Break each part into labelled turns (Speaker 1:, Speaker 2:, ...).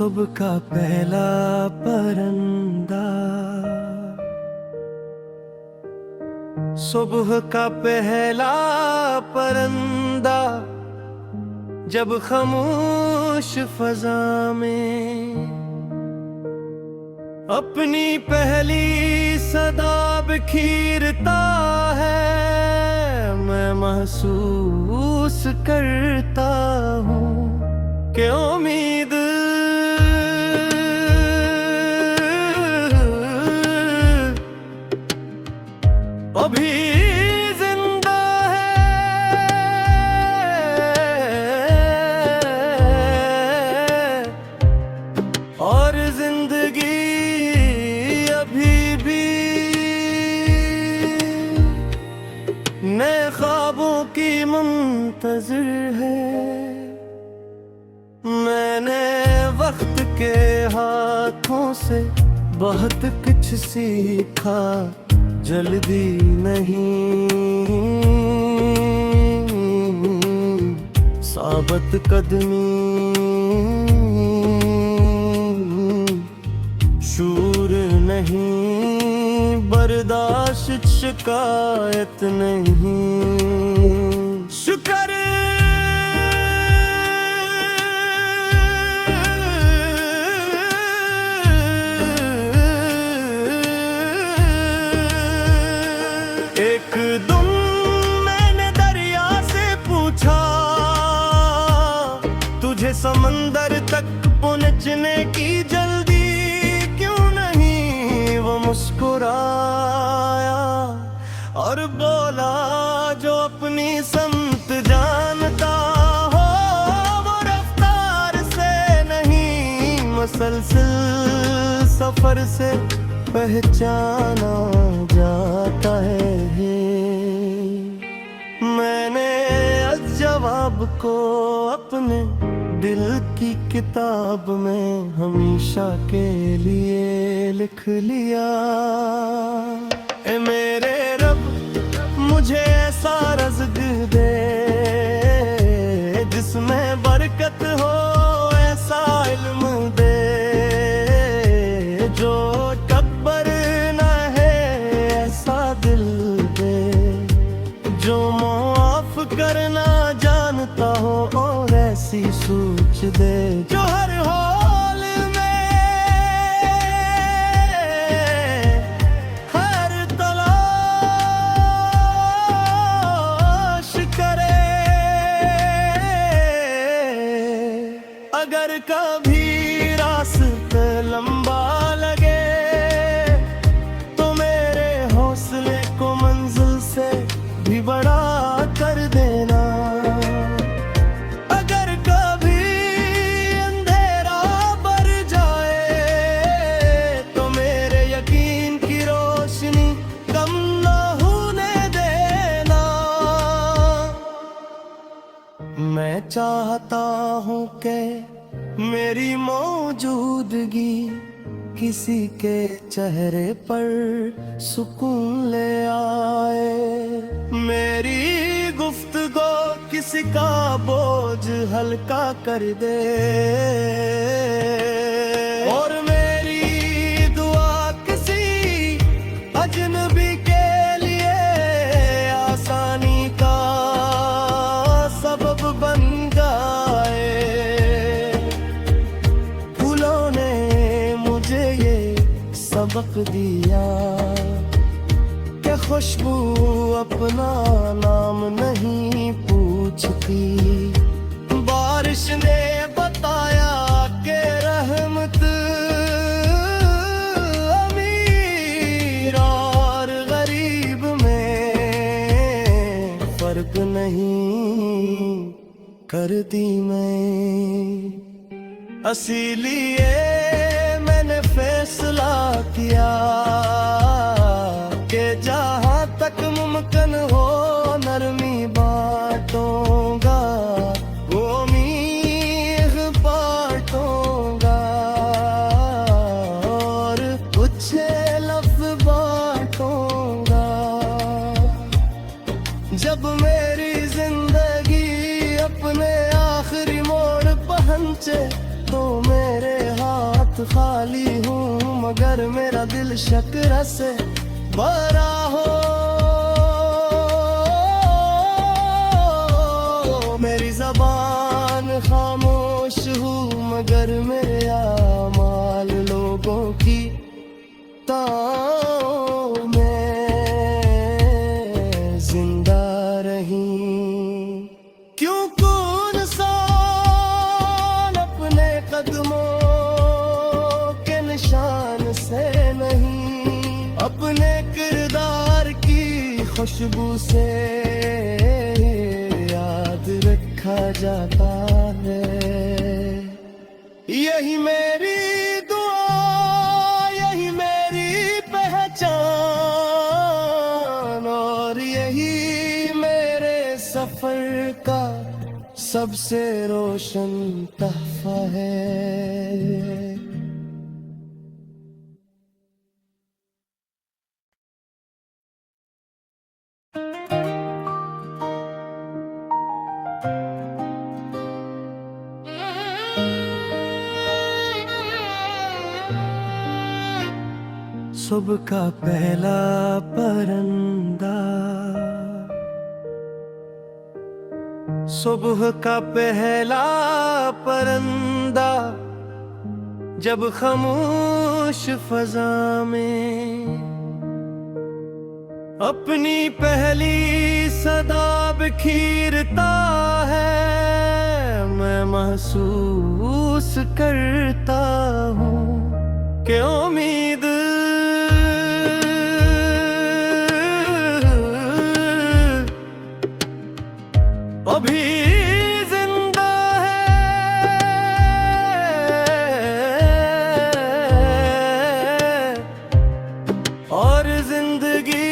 Speaker 1: सुबह का पहला परिंदा, सुबह का पहला परिंदा जब खामोश फजा में अपनी पहली सदा बिखेरता है, मैं महसूस करता हूँ कि उम्मीद अभी जिंदा है और जिंदगी अभी भी नए ख्वाबों की मुंतज़िर है। मैंने वक्त के हाथों से बहुत कुछ सीखा, जल्दी नहीं साबत कदमी, शूर नहीं बर्दाश्त शिकायत नहीं। शुक्र एक दिन मैंने दरिया से पूछा, तुझे समंदर तक पहुंचने की जल्दी क्यों नहीं? वो मुस्कुराया और बोला, जो अपनी समत जानता हो वो रफ्तार से नहीं, मसलसल सफर से पहचाना जाता है। मैंने इस जवाब को अपने दिल की किताब में हमेशा के लिए लिख लिया। ए मेरे रब, मुझे ऐसा रज़्क़ दे जिसमें बरकत हो, ऐसा इल्म दे जो कब्र न है, ऐसा दिल दे जो माफ करना जानता हो, और ऐसी सोच दे जो हर हाल में हर तलाश करे। अगर कभी रास्ता लंबा लगे तो मेरे हौसले को मंजिल से भी बड़ा कर देना। अगर कभी अंधेरा बढ़ जाए तो मेरे यकीन की रोशनी कम न होने देना। मैं चाहता हूँ कि मेरी मौजूदगी किसी के चेहरे पर सुकून ले आए, मेरी गुफ्तगू किसी का बोझ हल्का कर दे, और मेरी दुआ किसी अजनबी के लिए आसानी का सबब बन जाए। फूलों ने मुझे ये सबक दिया कि खुशबू अपना नाम नहीं पूछती। बारिश ने बताया कि रहमत अमीर और गरीब में फर्क नहीं करती। मैं इसीलिए मैंने फैसला किया कि जहाँ तक मुमकिन हो नरमी बांटूंगा, वो मीख बांटूंगा और कुछ लफ्ज़ बांटूंगा। जब मेरी जिंदगी अपने आखिरी मोड़ पहुंचे तो मेरे हाथ खाली हूँ मगर मेरा दिल शक्र से भरा हो। मेरी जबान खामोश हूँ मगर मेरे आमाल लोगों की ताओं में जिंदा रही। क्यों कौन इंसान अपने कदमों के निशान से नहीं, अपने किरदार की खुशबू से याद रखा जाता है। यही मेरी दुआ, यही मेरी पहचान और यही मेरे सफर का सबसे रोशन तहफा है। सुबह का पहला परिंदा, सुबह का पहला परिंदा जब खामोश फजा में अपनी पहली सदा बिखेरता है, मैं महसूस करता हूँ कि उम्मीद अभी जिंदा है और जिंदगी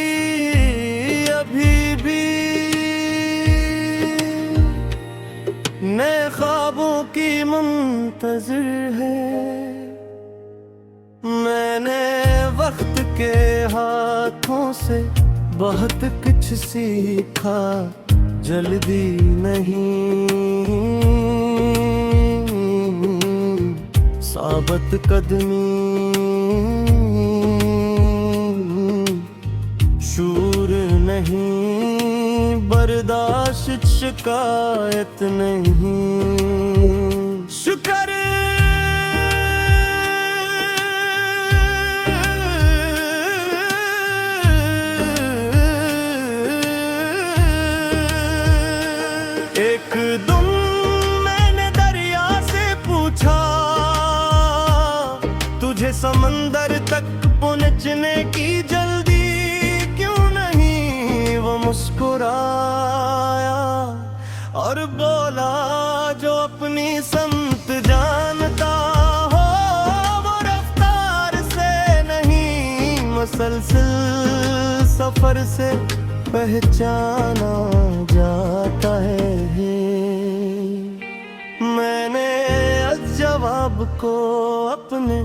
Speaker 1: अभी भी नए ख्वाबों की मुंतज़िर है। मैंने वक्त के हाथों से बहुत कुछ सीखा, जल्दी नहीं साबत कदमी, शूर नहीं बर्दाश्त शिकायत नहीं। शुक्र एक दिन मैंने दरिया से पूछा, तुझे समंदर तक पहुंचने की जल्दी क्यों नहीं? वो मुस्कुराया और बोला, जो अपनी समत जानता हो वो रफ्तार से नहीं, मसलसल सफर से पहचाना जाता है। मैंने इस जवाब को अपने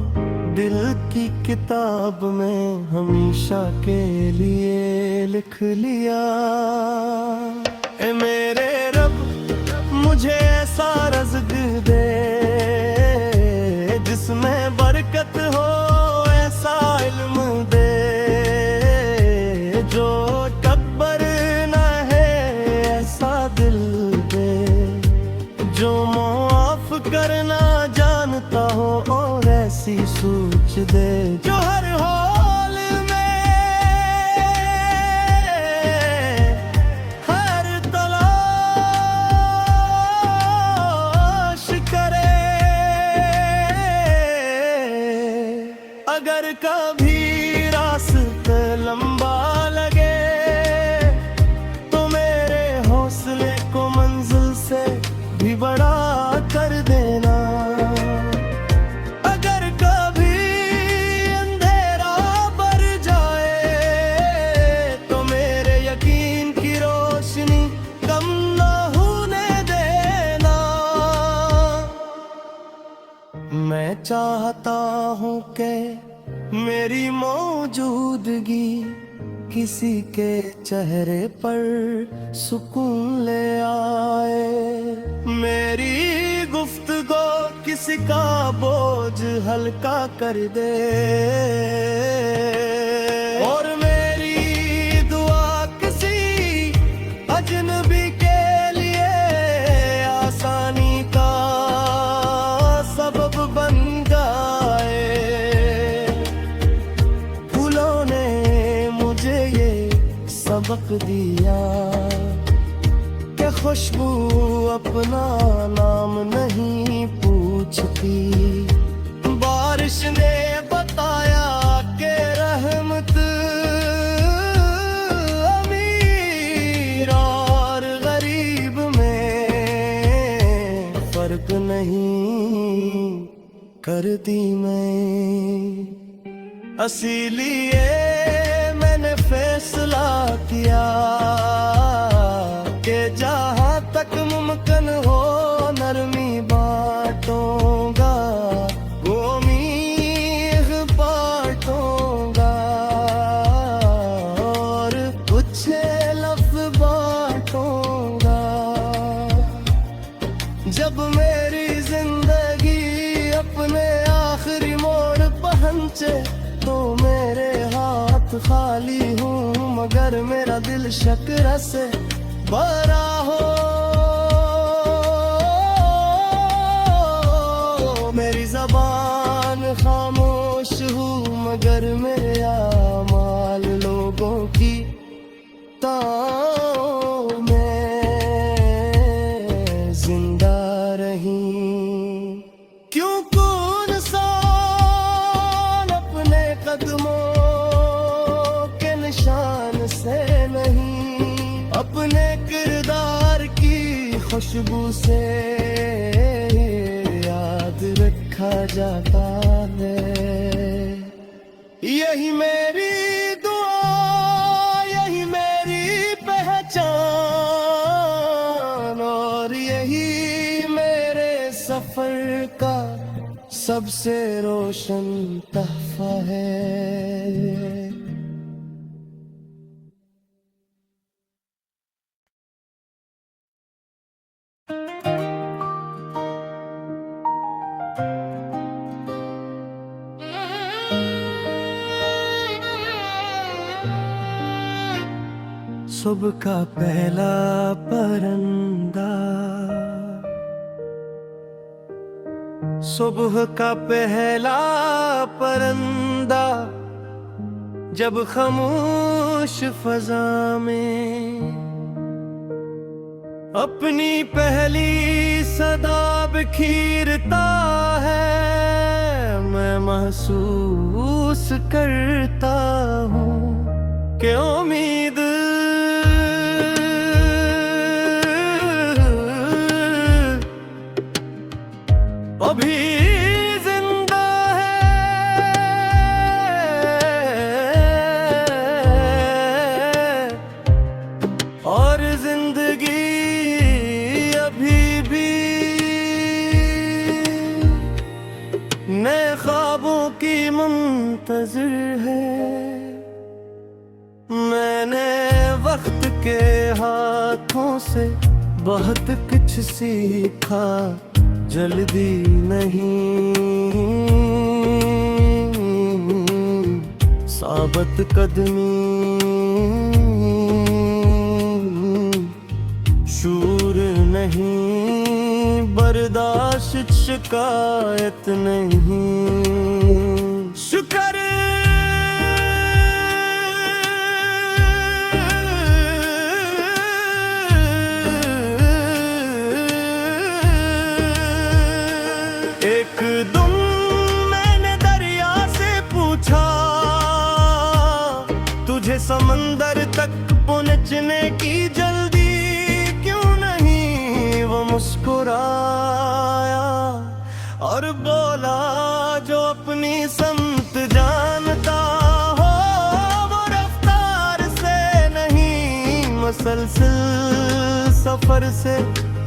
Speaker 1: दिल की किताब में हमेशा के लिए लिख लिया। ए मेरे रब, मुझे ऐसा रज़्क़ दे जिसमें बरकत हो, ऐसा इल्म दे जो कब्र न है, ऐसा दिल दे जो माफ करना जानता हो और ऐसी सोच दे जो हर हाल में हर तलाश करे। अगर कभी रास्ता लंबा लगे तो मेरे हौसले को मंजिल से भी बड़ा कर देना। अगर कभी अंधेरा बढ़ जाए तो मेरे यकीन की रोशनी कम न होने देना। मैं चाहता हूँ कि मेरी मौजूदगी किसी के चेहरे पर सुकून ले आए, मेरी गुफ्तगू किसी का बोझ हल्का कर दे, और मेरी दुआ किसी अजनबी के लिए आसानी का सबब बन जाए। फूलों ने मुझे ये सबक दिया कि खुशबू अपना नाम नहीं पूछती। बारिश ने बताया कि रहमत अमीर और गरीब में फर्क नहीं करती मैं। इसीलिए मैंने फैसला किया कि जहाँ तक मुमकिन हो नरमी बांटूंगा, उम्मीद बांटूंगा और कुछ लफ्ज़ बांटूंगा। जब मेरी जिंदगी अपने आखिरी मोड़ पहुंचे तो मेरे हाथ खाली हूँ, मगर मेरा दिल शक्र से भरा हो। मेरी ज़बान खामोश हूँ, मगर मेरे आमाल लोगों की ताओं में जिंदा रही। क्यों कौन इंसान अपने कदमों के निशान से नहीं, अपने किरदार की खुशबू से याद रखा जाता है। यही मेरी दुआ, यही मेरी पहचान और यही मेरे सफर का सबसे रोशन तहफा है। सुबह का पहला परिंदा, सुबह का पहला परिंदा जब खामोश फजा में अपनी पहली सदा बिखेरता है, मैं महसूस करता हूँ कि उम्मीद अभी जिंदा है और जिंदगी अभी भी नए ख्वाबों की मुंतज़िर है। मैंने वक्त के हाथों से बहुत कुछ सीखा, जल्दी नहीं साबत कदमी, शूर नहीं बर्दाश्त शिकायत नहीं। शुक्र एक दिन मैंने दरिया से पूछा, तुझे समंदर तक पहुंचने की जल्दी क्यों नहीं? वो मुस्कुराया और बोला, जो अपनी समत जानता हो वो रफ्तार से नहीं, मसलसल सफर से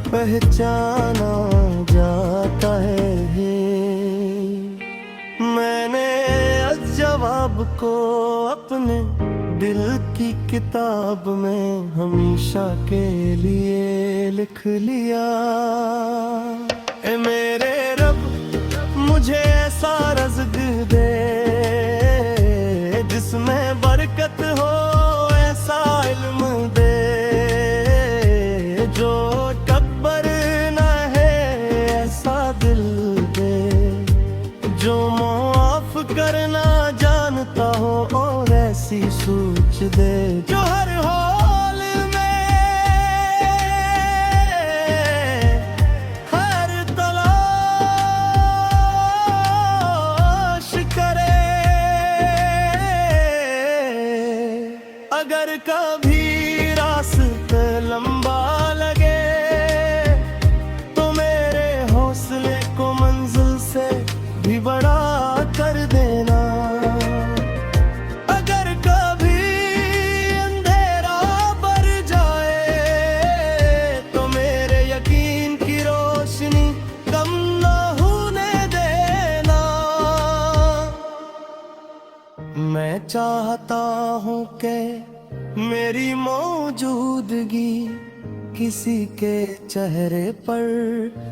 Speaker 1: पहचाना जाता है। मैंने इस जवाब को अपने दिल की किताब में हमेशा के लिए लिख लिया। मेरे रब मुझे ऐसा रज़्क़ दे जिसमें बरकत हो, ऐसा इल्म दे जो टब्बर न है, ऐसा दिल दे जो माफ करना जानता हो और ऐसी सोच दे जो हर हाल में हर तलाश करे। अगर कभी रास्ता लंबा लगे तो मेरे हौसले को मंजिल से भी बड़ा कर देना। अगर कभी अंधेरा बढ़ जाए तो मेरे यकीन की रोशनी कम न होने देना। मैं चाहता हूँ कि मेरी मौजूदगी किसी के चेहरे पर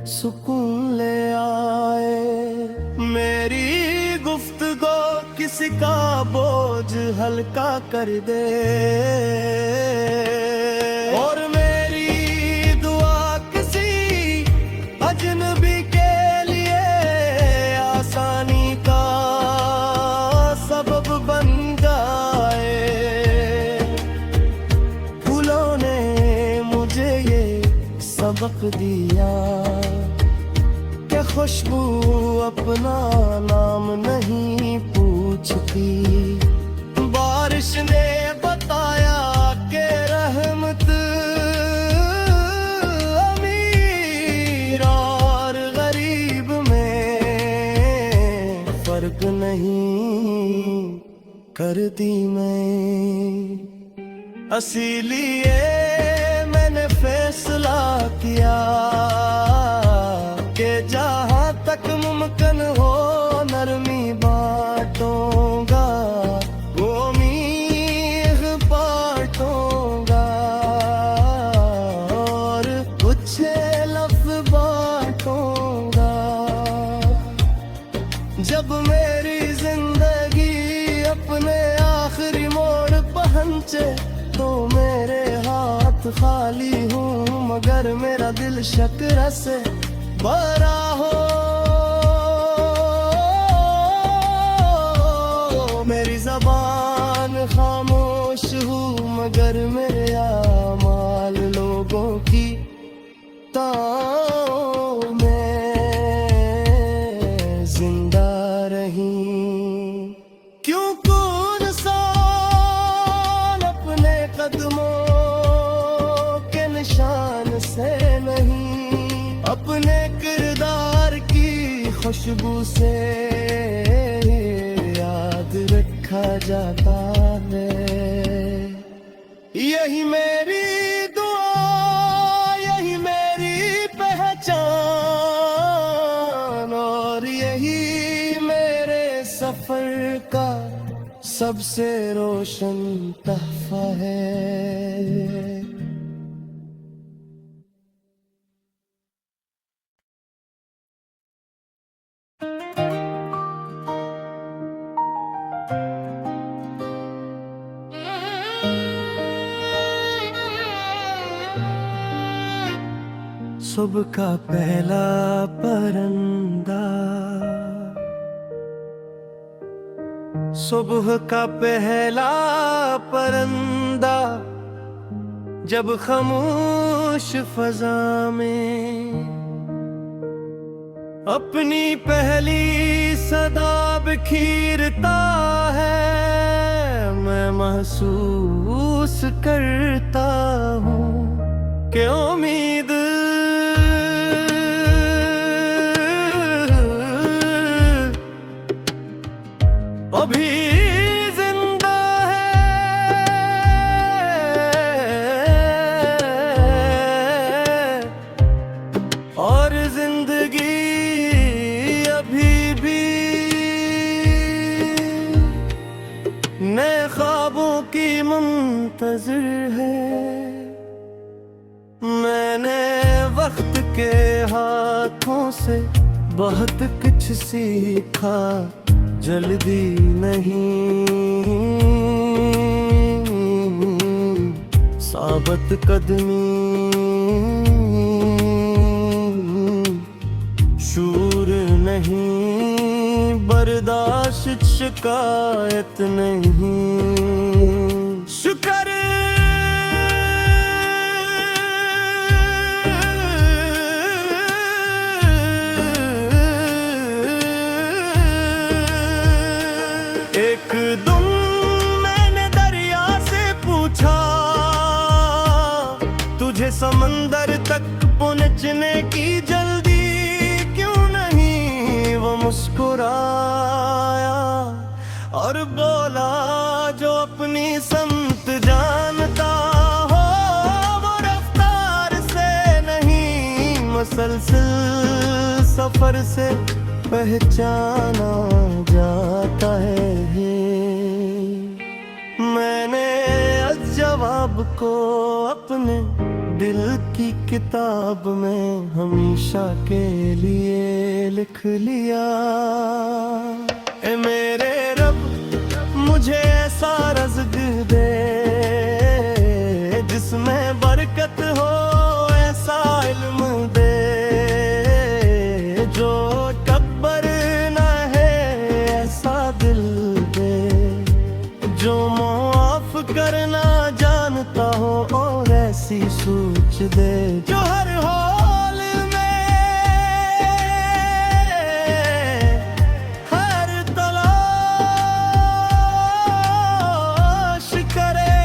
Speaker 1: सुकून ले आए, मेरी गुफ्तगू किसी का बोझ हल्का कर दे और मेरी दुआ किसी अजनबी के लिए आसानी का सबब बन जाए। फूलों ने मुझे ये सबक दिया कि खुशबू अपना नाम नहीं पूछती। बारिश ने बताया कि रहमत अमीर और गरीब में फर्क नहीं करती मैं। इसीलिए मैंने फैसला किया कि जहाँ तक मुमकिन हो नरमी बांटूंगा, वो मीर बांटूंगा और कुछ लफ्ज़ बांटूंगा। जब मेरी जिंदगी अपने आखिरी मोड़ पहुंचे तो मेरे हाथ खाली हूँ मगर मेरा दिल शक्र से भरा हो। मेरी ज़बान खामोश हूँ मगर मेरे आमाल लोगों की ताओं में जिंदा रही। क्यों कौन इंसान अपने कदमों के निशान से नहीं, अपने किरदार की खुशबू से याद रखा जाता है। यही मेरी दुआ, यही मेरी पहचान और यही मेरे सफर का सबसे रोशन तहफा है। सुबह का पहला परिंदा, सुबह का पहला परिंदा जब खामोश फजा में अपनी पहली सदा बिखेरता है, मैं महसूस करता हूँ कि उम्मीद अभी जिंदा है और जिंदगी अभी भी नए ख्वाबों की मुंतज़िर है। मैंने वक्त के हाथ आँखों से बहुत कुछ सीखा, जल्दी नहीं, साबत कदमी, शूर नहीं, बर्दाश्त शिकायत नहीं। शुक्र एक दिन मैंने दरिया से पूछा, तुझे समंदर तक पहुंचने की जल्दी क्यों नहीं? वो मुस्कुराया और बोला, जो अपनी समत जानता हो वो रफ्तार से नहीं, मुसलसल सफर से पहचाना जाता है। मैंने इस जवाब को अपने दिल की किताब में हमेशा के लिए लिख लिया। ए मेरे रब, मुझे ऐसा रज़्क़ दे जिसमें बरकत हो, ऐसा इल्म दे जो कब्र न है, ऐसा दिल दे जो माफ करना जानता हो, और ऐसी सोच दे जो हर हाल में हर तलाश करे।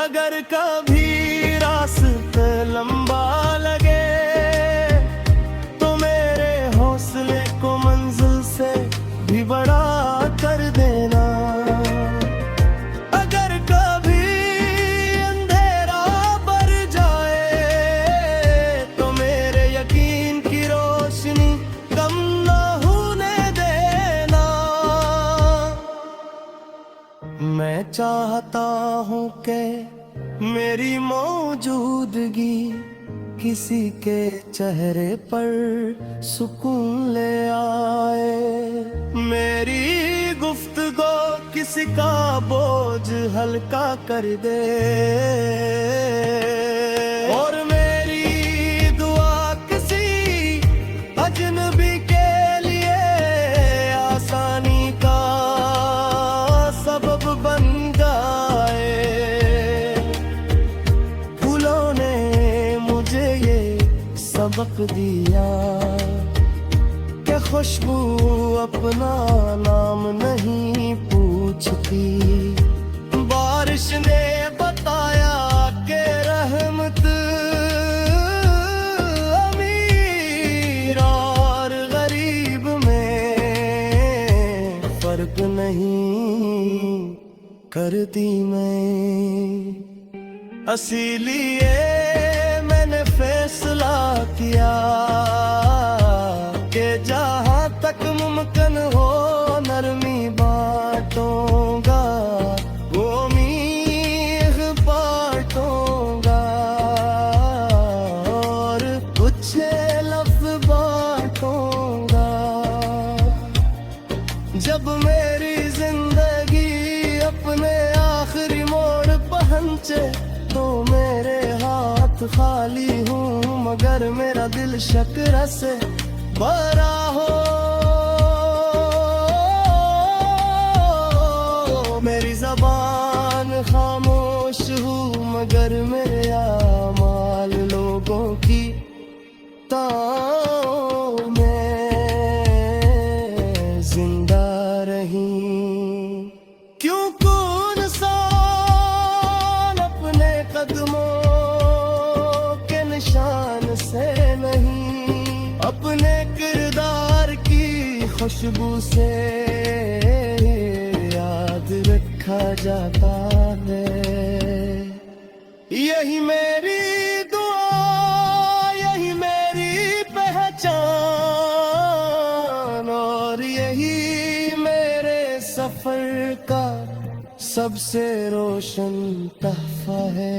Speaker 1: अगर कभी रास्ता लंबा लगे तो मेरे हौसले को मंजिल से भी बड़ा कर देना। अगर कभी अंधेरा बढ़ जाए तो मेरे यकीन की रोशनी कम न होने देना। मैं चाहता हूँ कि मेरी मौजूदगी किसी के चेहरे पर सुकून ले आए, मेरी गुफ्तगू किसी का बोझ हल्का कर दे, और मेरी दुआ किसी अजनबी के लिए आसानी का सबब बन जाए। फूलों ने मुझे ये सबक दिया कि खुशबू अपना नाम नहीं पूछती। बारिश ने बताया कि रहमत अमीर और गरीब में फर्क नहीं करती मैं। इसीलिए मैंने फैसला किया कि जहाँ तक मुमकिन हो नरमी बांटूंगा, वो मीठ बांटूंगा, और कुछ लफ्ज़ बांटूंगा। जब मेरी जिंदगी अपने आखिरी मोड़ पहुंचे तो मेरे हाथ खाली हूँ, मगर मेरा दिल शक्र से भरा हो। मेरी ज़बान खामोश हूँ, मगर मेरे आमाल लोगों की ताओं में जिंदा रही। क्यों कौन इंसान अपने कदमों के निशान से नहीं, अपने किरदार की खुशबू से याद रखा जाता है। यही मेरी दुआ, यही मेरी पहचान, और यही मेरे सफर का सबसे रोशन तहफा है।